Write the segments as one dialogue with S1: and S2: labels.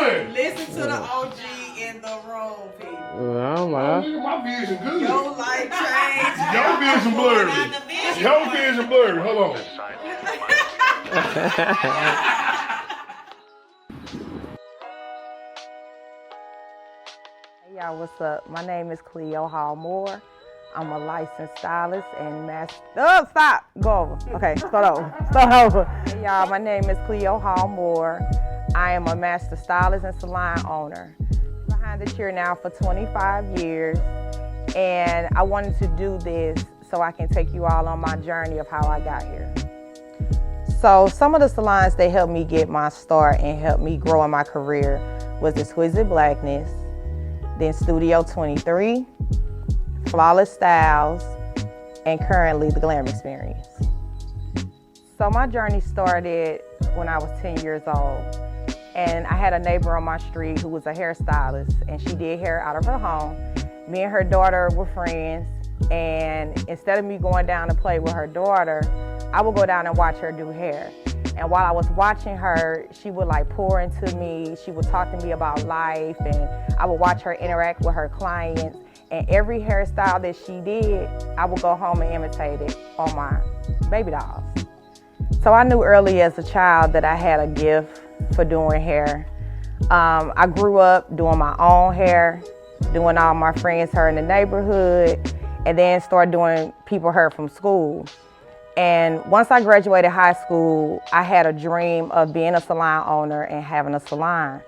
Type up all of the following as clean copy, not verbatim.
S1: one.
S2: Listen to the OG in the room, people.
S3: Oh my.
S1: My vision good.
S2: Your life changed.
S1: Your vision blurry. Your vision blurry. Hold on.
S4: Hey y'all, what's up? My name is Cleo Hall Moore. I'm a licensed stylist and master. Oh, stop! Go over. Okay, start over. Hey y'all, my name is Cleo Hall Moore. I am a master stylist and salon owner. Behind the chair now for 25 years, and I wanted to do this so I can take you all on my journey of how I got here. So some of the salons that helped me get my start and helped me grow in my career was Exquisite Blackness, then Studio 23, Flawless Styles, and currently the Glam Experience. So my journey started when I was 10 years old, and I had a neighbor on my street who was a hairstylist, and she did hair out of her home. Me and her daughter were friends, and instead of me going down to play with her daughter, I would go down and watch her do hair. And while I was watching her, she would like pour into me. She would talk to me about life, and I would watch her interact with her clients. And every hairstyle that she did, I would go home and imitate it on my baby dolls. So I knew early as a child that I had a gift for doing hair. I grew up doing my own hair, doing all my friends' hair in the neighborhood, and then started doing people hair from school. And once I graduated high school, I had a dream of being a salon owner and having a salon,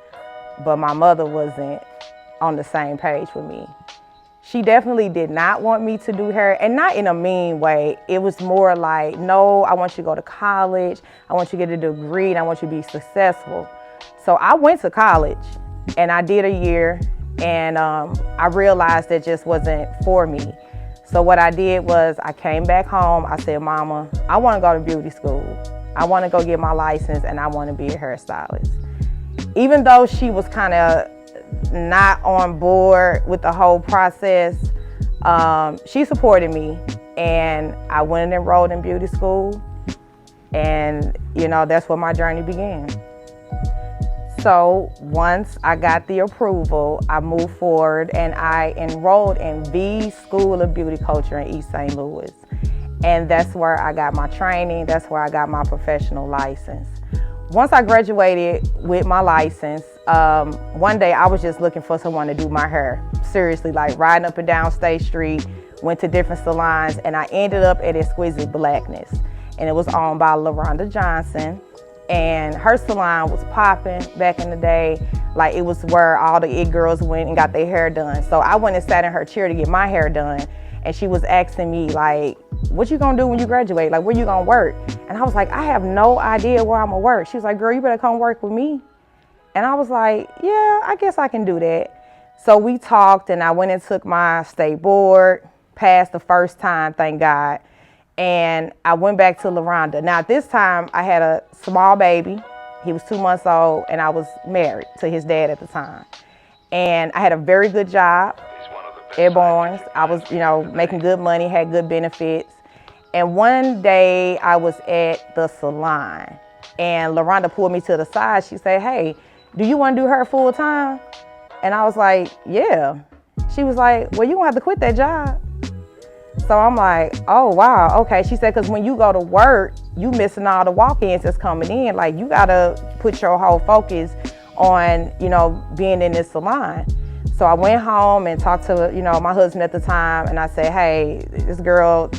S4: but my mother wasn't on the same page with me. She definitely did not want me to do hair, and not in a mean way. It was more like, no, I want you to go to college, I want you to get a degree, and I want you to be successful. So I went to college, and I did a year, and I realized that just wasn't for me. So what I did was I came back home. I said, Mama, I want to go to beauty school. I want to go get my license, and I want to be a hairstylist. Even though she was kind of not on board with the whole process, she supported me, and I went and enrolled in beauty school, and that's where my journey began. So once I got the approval, I moved forward and I enrolled in the School of Beauty Culture in East St. Louis. And that's where I got my training, that's where I got my professional license. Once I graduated with my license, one day I was just looking for someone to do my hair. Seriously, like riding up and down State Street, went to different salons, and I ended up at Exquisite Blackness. And it was owned by LaRonda Johnson. And her salon was popping back in the day. Like, it was where all the it girls went and got their hair done. So I went and sat in her chair to get my hair done. And she was asking me, like, what you gonna do when you graduate? Like, where you gonna work? And I was like, I have no idea where I'm gonna work. She was like, girl, you better come work with me. And I was like, yeah, I guess I can do that. So we talked, and I went and took my state board, passed the first time, thank God. And I went back to LaRonda. Now, at this time, I had a small baby. He was 2 months old, and I was married to his dad at the time. And I had a very good job at Barnes. I was, making good money, had good benefits. And one day, I was at the salon, and LaRonda pulled me to the side. She said, hey, do you want to do her full time? And I was like, yeah. She was like, well, you gonna have to quit that job. So I'm like, oh, wow, okay. She said, because when you go to work, you missing all the walk-ins that's coming in. Like, you gotta put your whole focus on, being in this salon. So I went home and talked to, my husband at the time, and I said, hey, this girl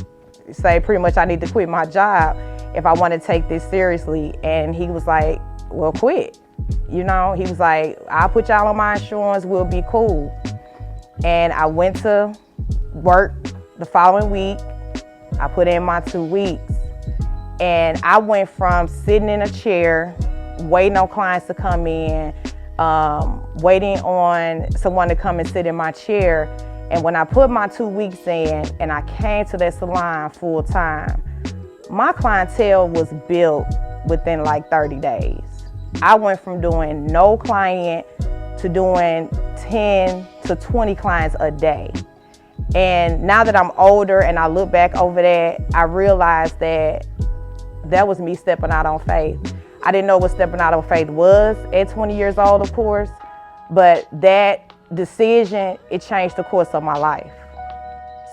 S4: say pretty much I need to quit my job if I want to take this seriously. And he was like, well, quit. He was like, I'll put y'all on my insurance, we'll be cool. And I went to work the following week. I put in my 2 weeks, and I went from sitting in a chair, waiting on clients to come in, waiting on someone to come and sit in my chair. And when I put my 2 weeks in and I came to that salon full time, my clientele was built within like 30 days. I went from doing no client to doing 10 to 20 clients a day. And now that I'm older and I look back over that, I realized that was me stepping out on faith. I didn't know what stepping out of faith was at 20 years old, of course, but that decision, it changed the course of my life.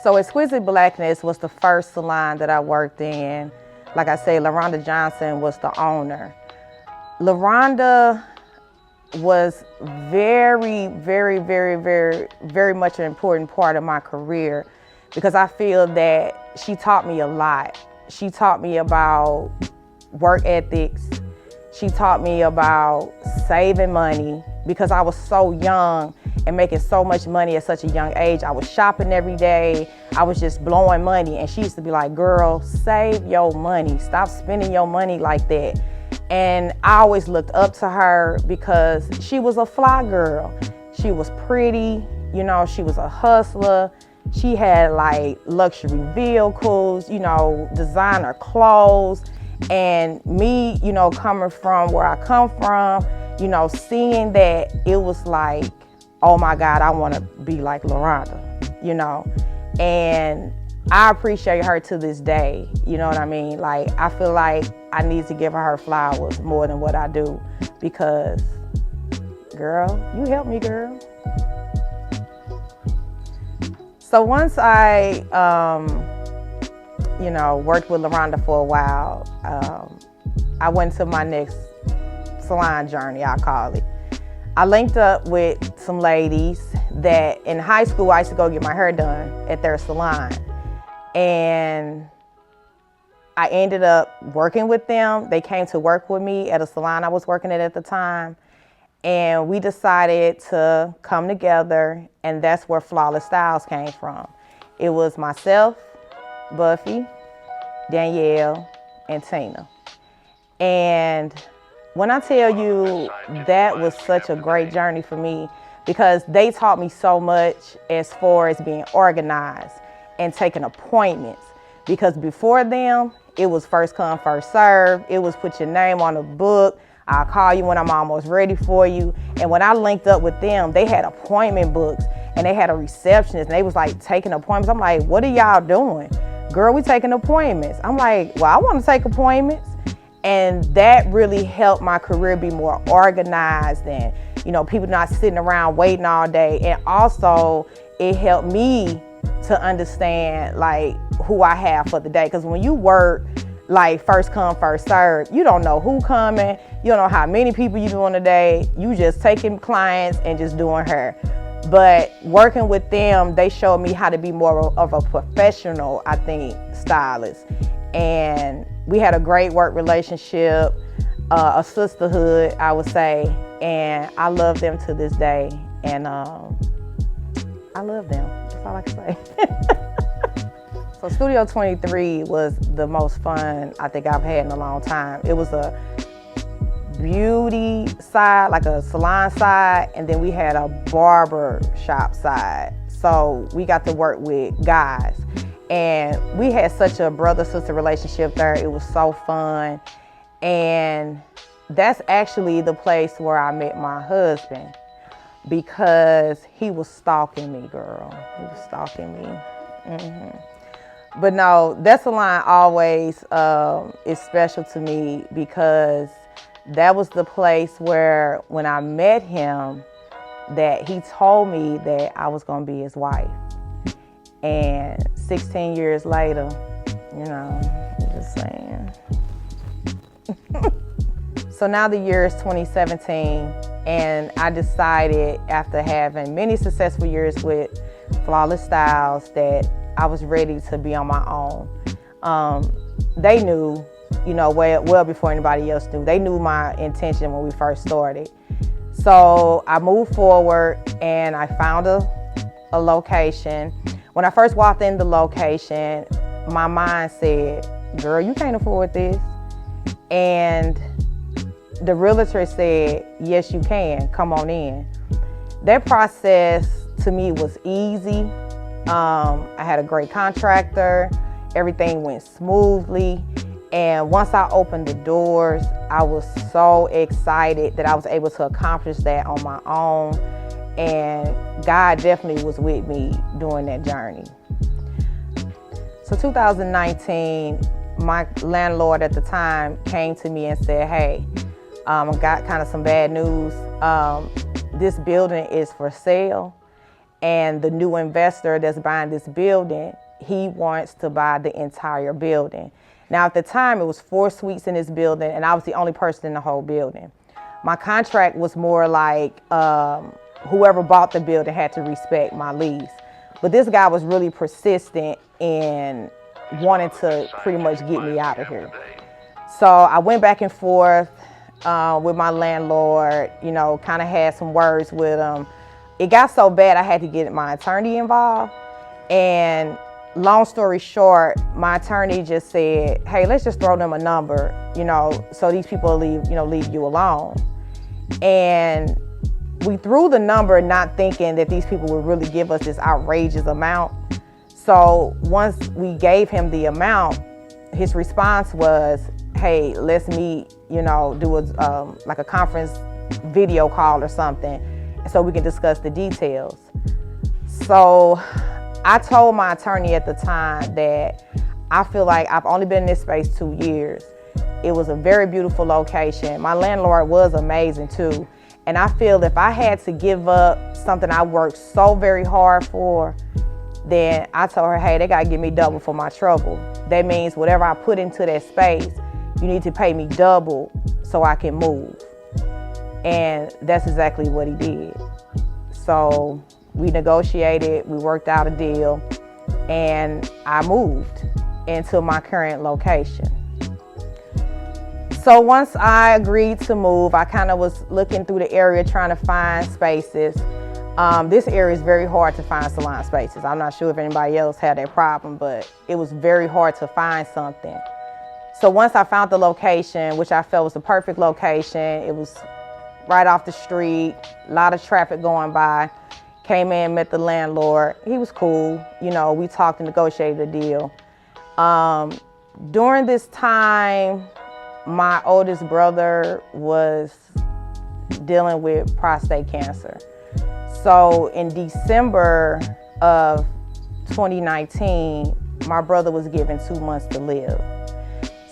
S4: So Exquisite Blackness was the first salon that I worked in. Like I say, LaRonda Johnson was the owner. LaRonda was very, very, very, very, very much an important part of my career because I feel that she taught me a lot. She taught me about work ethics. She taught me about saving money because I was so young and making so much money at such a young age. I was shopping every day. I was just blowing money. And she used to be like, girl, save your money. Stop spending your money like that. And I always looked up to her because she was a fly girl. She was pretty, you know, she was a hustler. She had like luxury vehicles, you know, designer clothes. And me, you know, coming from where I come from, you know, seeing that, it was like, oh my God, I want to be like LaRonda, you know. And I appreciate her to this day, you know what I mean? Like, I feel like I need to give her flowers more than what I do because, girl, you helped me, girl. So once I, you know, worked with LaRonda for a while, I went to my next salon journey, I call it. I linked up with some ladies that in high school, I used to go get my hair done at their salon. And I ended up working with them. They came to work with me at a salon I was working at the time. And we decided to come together, and that's where Flawless Styles came from. It was myself, Buffy, Danielle, and Tina. And when I tell you that was such a great journey for me because they taught me so much as far as being organized and taking appointments. Because before them, it was first come, first serve. It was put your name on a book. I'll call you when I'm almost ready for you. And when I linked up with them, they had appointment books and they had a receptionist and they was like taking appointments. I'm like, what are y'all doing? Girl, we taking appointments. I'm like, well, I want to take appointments. And that really helped my career be more organized and, you know, people not sitting around waiting all day. And also it helped me to understand like who I have for the day. Because when you work like first come, first serve, you don't know who coming. You don't know how many people you doing a day. You just taking clients and just doing hair. But working with them, they showed me how to be more of a professional, I think, stylist. And we had a great work relationship, a sisterhood, I would say. And I love them to this day. And I love them. That's all I can say. So Studio 23 was the most fun I think I've had in a long time. It was a beauty side, like a salon side, and then we had a barber shop side. So we got to work with guys. And we had such a brother-sister relationship there. It was so fun. And that's actually the place where I met my husband because he was stalking me, girl. He was stalking me. But no, that salon always is special to me because that was the place where when I met him that he told me that I was gonna be his wife. And 16 years later, you know, I'm just saying. So now the year is 2017, and I decided after having many successful years with Flawless Styles that I was ready to be on my own. They knew, you know, well before anybody else knew. They knew my intention when we first started. So I moved forward and I found a location. When I first walked in the location, my mind said, girl, you can't afford this. And the realtor said, yes, you can, come on in. That process to me was easy. I had a great contractor. Everything went smoothly. And once I opened the doors, I was so excited that I was able to accomplish that on my own. And God definitely was with me during that journey. So 2019, my landlord at the time came to me and said, hey, I got kind of some bad news. This building is for sale, and the new investor that's buying this building, he wants to buy the entire building. Now, at the time, it was 4 suites in this building, and I was the only person in the whole building. My contract was more like whoever bought the building had to respect my lease. But this guy was really persistent in wanting to pretty much get me out of here. So I went back and forth with my landlord, you know, kind of had some words with him. It got so bad I had to get my attorney involved. And long story short, my attorney just said, hey, let's just throw them a number, you know, so these people leave you alone. And we threw the number not thinking that these people would really give us this outrageous amount. So once we gave him the amount, his response was, hey, let's meet, you know, do like a conference video call or something so we can discuss the details. So I told my attorney at the time that I feel like I've only been in this space 2 years. It was a very beautiful location. My landlord was amazing too. And I feel if I had to give up something I worked so very hard for, then I told her, hey, they gotta give me double for my trouble. That means whatever I put into that space, you need to pay me double so I can move. And that's exactly what he did. So we negotiated, we worked out a deal, and I moved into my current location. So once I agreed to move, I kind of was looking through the area trying to find spaces. This area is very hard to find salon spaces. I'm not sure if anybody else had that problem, but it was very hard to find something. So once I found the location, which I felt was the perfect location, it was right off the street, a lot of traffic going by, came in, met the landlord. He was cool. You know, we talked and negotiated a deal. During this time, my oldest brother was dealing with prostate cancer. So in December of 2019, my brother was given 2 months to live.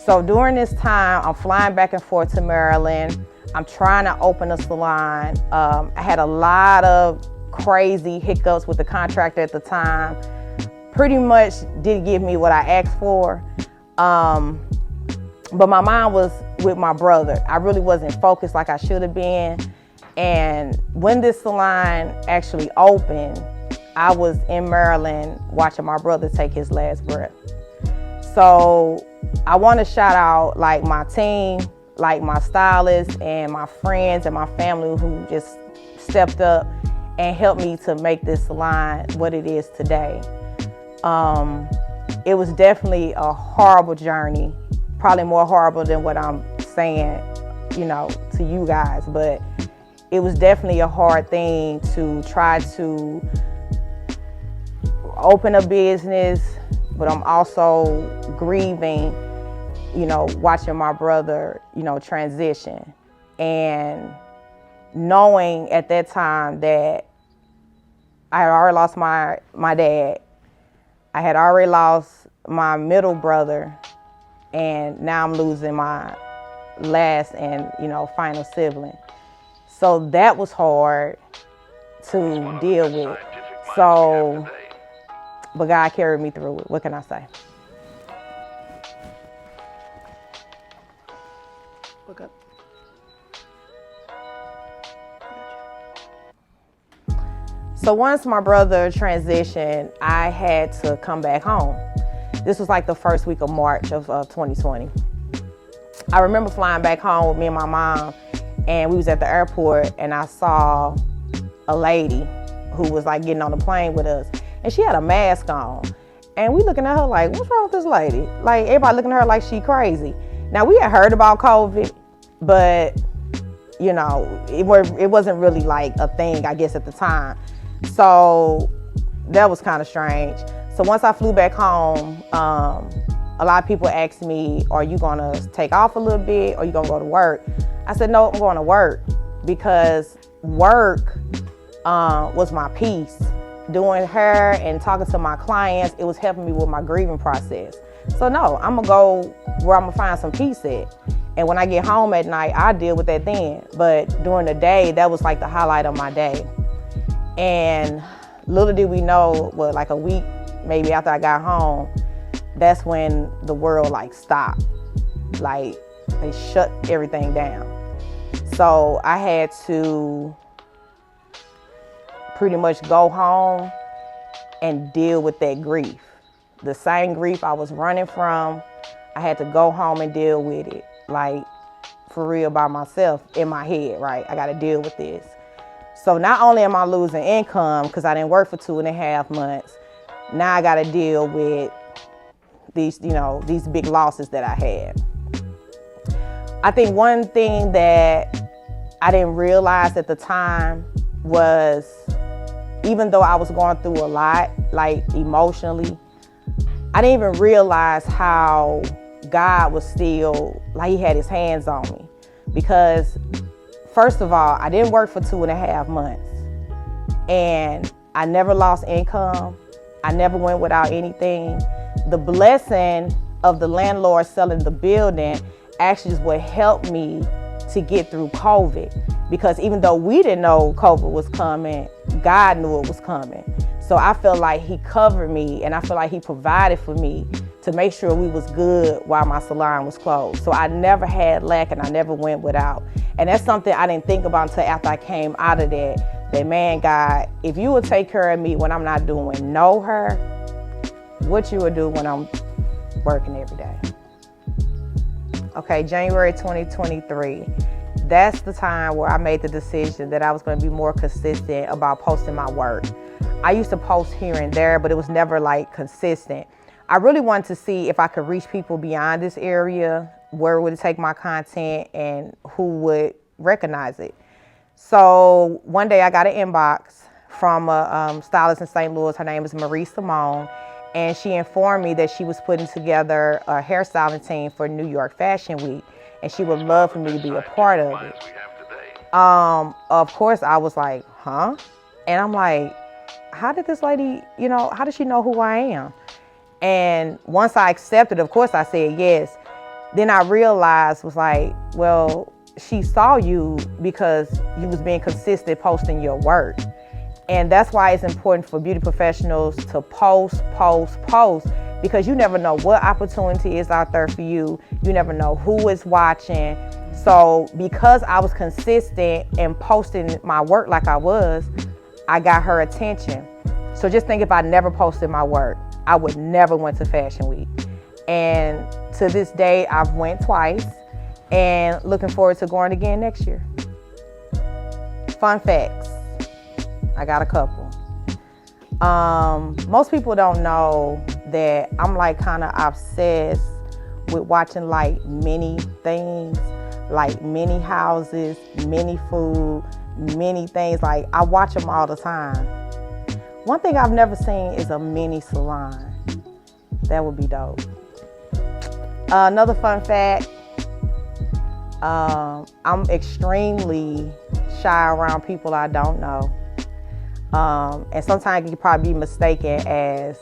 S4: So during this time, I'm flying back and forth to Maryland. I'm trying to open a salon. I had a lot of crazy hiccups with the contractor at the time. Pretty much did give me what I asked for. But my mind was with my brother. I really wasn't focused like I should have been. And when this salon actually opened, I was in Maryland watching my brother take his last breath. So I want to shout out like my team, like my stylist and my friends and my family who just stepped up and helped me to make this salon what it is today. It was definitely a horrible journey, probably more horrible than what I'm saying, you know, to you guys, but it was definitely a hard thing to try to open a business, but I'm also grieving, you know, watching my brother, you know, transition, and knowing at that time that I had already lost my dad, I had already lost my middle brother, and now I'm losing my last and, you know, final sibling. So that was hard to deal with. So, but God carried me through it. What can I say? Look up. So once my brother transitioned, I had to come back home. This was like the first week of March of 2020. I remember flying back home with me and my mom, and we was at the airport, and I saw a lady who was like getting on the plane with us, and she had a mask on. And we looking at her like, what's wrong with this lady? Like, everybody looking at her like she crazy. Now, we had heard about COVID, but, you know, it wasn't really like a thing, I guess, at the time. So that was kind of strange. So once I flew back home, a lot of people asked me, are you gonna take off a little bit, or are you gonna go to work? I said, no, I'm going to work, because work was my peace. Doing hair and talking to my clients, it was helping me with my grieving process. So no, I'm gonna go where I'm gonna find some peace at. And when I get home at night, I deal with that then. But during the day, that was like the highlight of my day. And little did we know, like a week maybe after I got home, that's when the world like stopped. Like they shut everything down. So I had to pretty much go home and deal with that grief. The same grief I was running from, I had to go home and deal with it. Like for real by myself in my head, right? I gotta deal with this. So not only am I losing income because I didn't work for 2.5 months, now I gotta deal with these, these big losses that I had. I think one thing that I didn't realize at the time was, even though I was going through a lot, like emotionally, I didn't even realize how God was still, like he had his hands on me. Because first of all, I didn't work for 2.5 months and I never lost income. I never went without anything. The blessing of the landlord selling the building actually is what helped me to get through COVID. Because even though we didn't know COVID was coming, God knew it was coming. So I feel like he covered me and I feel like he provided for me to make sure we was good while my salon was closed. So I never had lack and I never went without. And that's something I didn't think about until after I came out of that man, God, if you would take care of me when I'm not doing no her, what you would do when I'm working every day. Okay, January 2023. That's the time where I made the decision that I was going to be more consistent about posting my work. I used to post here and there, but it was never like consistent. I really wanted to see if I could reach people beyond this area, where would it take my content and who would recognize it. So one day I got an inbox from a stylist in St. Louis. Her name is Marie Simone. And she informed me that she was putting together a hairstyling team for New York Fashion Week. And she would love for me to be a part of it. Of course, I was like, huh? And I'm like, how did this lady, how did she know who I am? And once I accepted, of course, I said yes. Then I realized, was like, well, she saw you because you was being consistent posting your work. And that's why it's important for beauty professionals to post, because you never know what opportunity is out there for you. You never know who is watching. So because I was consistent and posting my work like I was, I got her attention. So just think, if I never posted my work, I would never went to Fashion Week. And to this day, I've went twice and looking forward to going again next year. Fun facts. I got a couple. Most people don't know that I'm like kind of obsessed with watching like many things, like many houses, many food, many things. Like I watch them all the time. One thing I've never seen is a mini salon. That would be dope. Another fun fact, I'm extremely shy around people I don't know. And sometimes you can probably be mistaken as,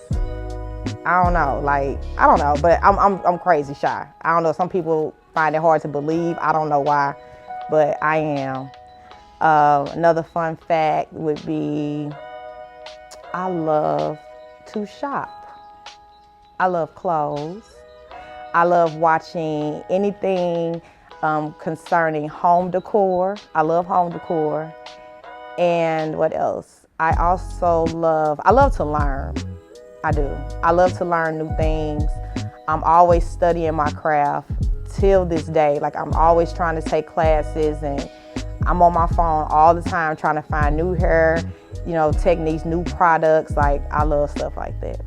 S4: I don't know, but I'm crazy shy. I don't know, some people find it hard to believe. I don't know why, but I am. Another fun fact would be, I love to shop. I love clothes. I love watching anything concerning home decor. I love home decor. And what else? I love to learn. I do. I love to learn new things. I'm always studying my craft till this day. Like I'm always trying to take classes, and I'm on my phone all the time trying to find new hair, techniques, new products. Like I love stuff like that.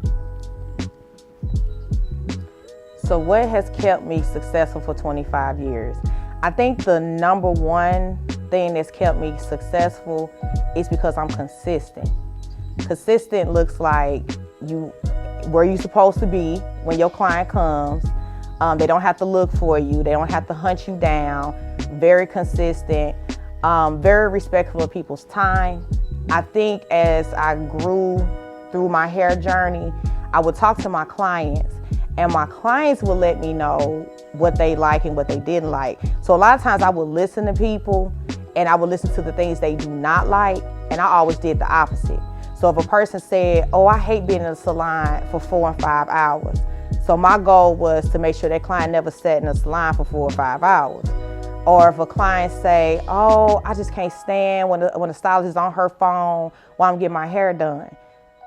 S4: So what has kept me successful for 25 years? I think the number one thing that's kept me successful is because I'm consistent. Consistent looks like where you're supposed to be when your client comes. They don't have to look for you. They don't have to hunt you down. Very consistent, very respectful of people's time. I think as I grew through my hair journey, I would talk to my clients and my clients will let me know what they like and what they didn't like. So a lot of times I would listen to people and I would listen to the things they do not like, and I always did the opposite. So if a person said, oh, I hate being in a salon for 4 and 5 hours. So my goal was to make sure that client never sat in a salon for 4 or 5 hours. Or if a client say, oh, I just can't stand when the stylist is on her phone while I'm getting my hair done.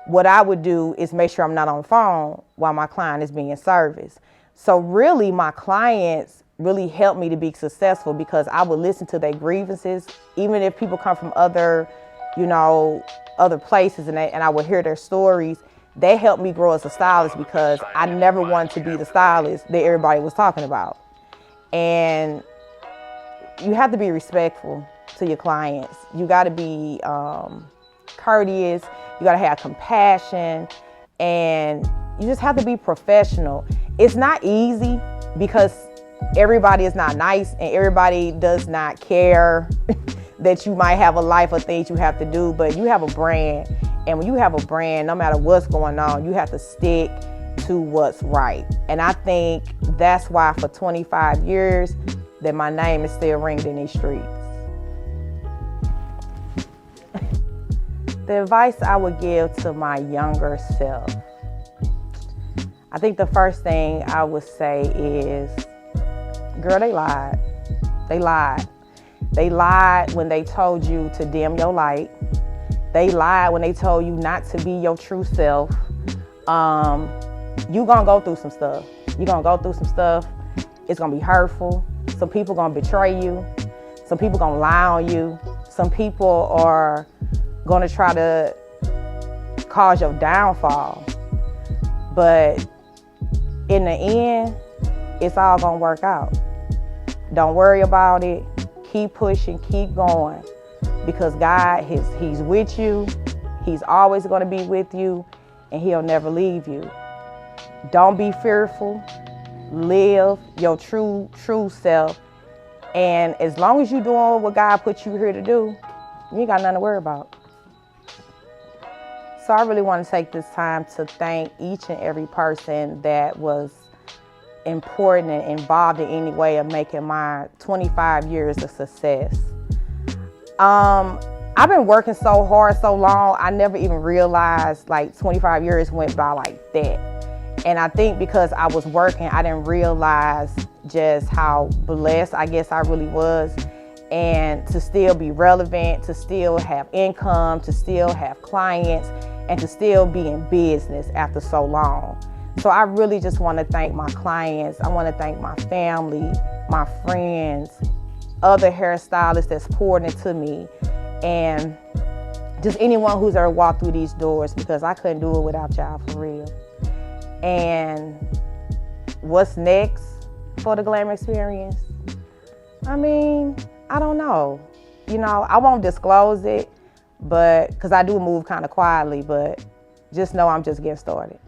S4: What I would do is make sure I'm not on the phone while my client is being serviced. So really my clients really helped me to be successful because I would listen to their grievances, even if people come from other, other places and I would hear their stories. They helped me grow as a stylist because I never wanted to be the stylist that everybody was talking about. And you have to be respectful to your clients. You got to be courteous. You got to have compassion, and you just have to be professional. It's not easy because everybody is not nice and everybody does not care that you might have a life of things you have to do, but you have a brand. And when you have a brand, no matter what's going on, you have to stick to what's right. And I think that's why for 25 years that my name is still ringing in these streets. The advice I would give to my younger self, I think the first thing I would say is, girl, they lied. They lied. They lied when they told you to dim your light. They lied when they told you not to be your true self. You gonna go through some stuff. You're gonna go through some stuff. It's gonna be hurtful. Some people gonna betray you. Some people gonna lie on you. Some people are gonna try to cause your downfall. But in the end, it's all gonna work out. Don't worry about it. Keep pushing, keep going. Because God, He's with you. He's always gonna be with you, and He'll never leave you. Don't be fearful. Live your true self. And as long as you're doing what God put you here to do, you ain't got nothing to worry about. So I really want to take this time to thank each and every person that was important and involved in any way of making my 25 years a success. I've been working so hard so long, I never even realized like 25 years went by like that. And I think because I was working, I didn't realize just how blessed I guess I really was. And to still be relevant, to still have income, to still have clients, and to still be in business after so long. So I really just want to thank my clients. I want to thank my family, my friends, other hairstylists that's poured into me, and just anyone who's ever walked through these doors, because I couldn't do it without y'all, for real. And what's next for the Glamour Experience? I mean, I don't know. I won't disclose it, but because I do move kind of quietly, but just know I'm just getting started.